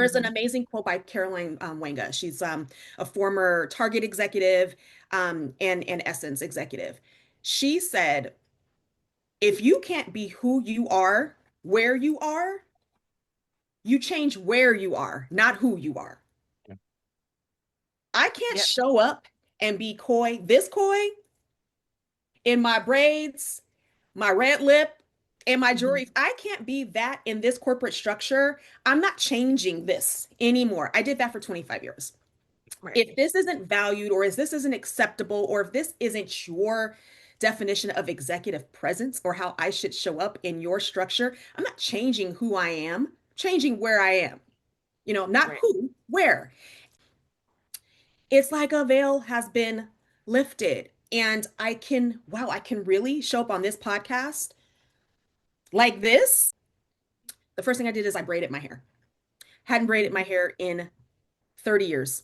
there's an amazing quote by Caroline Wanga. She's a former Target executive and Essence executive. She said, if you can't be who you are, where you are, you change where you are, not who you are. I can't Yep. show up and be coy, this coy in my braids, my red lip, and my Mhm. jewelry. If I can't be that in this corporate structure, I'm not changing this anymore. I did that for 25 years. Right. If this isn't valued, or if this isn't acceptable, or if this isn't your definition of executive presence or how I should show up in your structure, I'm not changing who I am, changing where I am. Not Right. who, where. It's like a veil has been lifted. And wow, I can really show up on this podcast like this. The first thing I did is I braided my hair. Hadn't braided my hair in 30 years,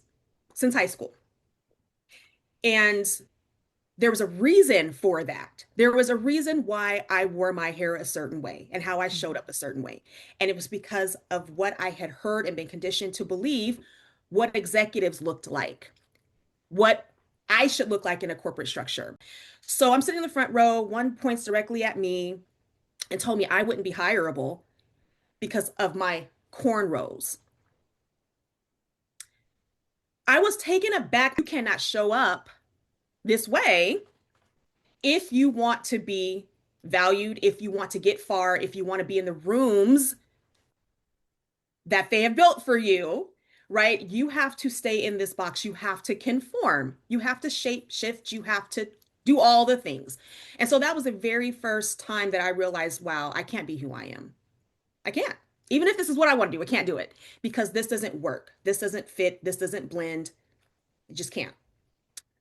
since high school. And there was a reason for that. There was a reason why I wore my hair a certain way and how I showed Mhm. up a certain way. And it was because of what I had heard and been conditioned to believe what executives looked like, what I should look like in a corporate structure. So I'm sitting in the front row, one points directly at me and told me I wouldn't be hireable because of my cornrows. I was taken aback. You cannot show up this way if you want to be valued, if you want to get far, if you want to be in the rooms that they have built for you, right? You have to stay in this box. You have to conform. You have to shape shift. You have to do all the things. And so that was the very first time that I realized, wow, I can't be who I am. I can't. Even if this is what I want to do, I can't do it because this doesn't work. This doesn't fit. This doesn't blend. I just can't.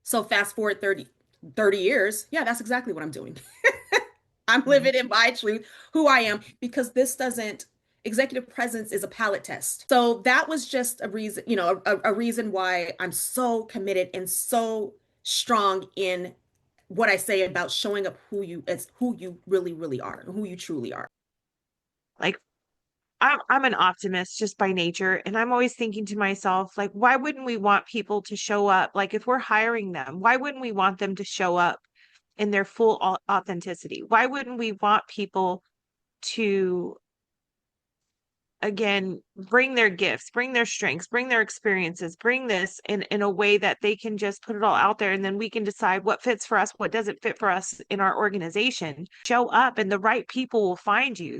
So fast forward 30 years. Yeah, that's exactly what I'm doing. I'm Mhm. living in my truth, who I am, because this doesn't, executive presence is a palate test. So that was just a reason, a reason why I'm so committed and so strong in what I say about showing up as who you really, really are, who you truly are. Like I'm an optimist just by nature, and I'm always thinking to myself, like, why wouldn't we want people to show up? Like, if we're hiring them, why wouldn't we want them to show up in their full authenticity? Why wouldn't we want people to, again, bring their gifts, bring their strengths, bring their experiences, bring this in a way that they can just put it all out there, and then we can decide what fits for us, what doesn't fit for us in our organization. Show up, and the right people will find you.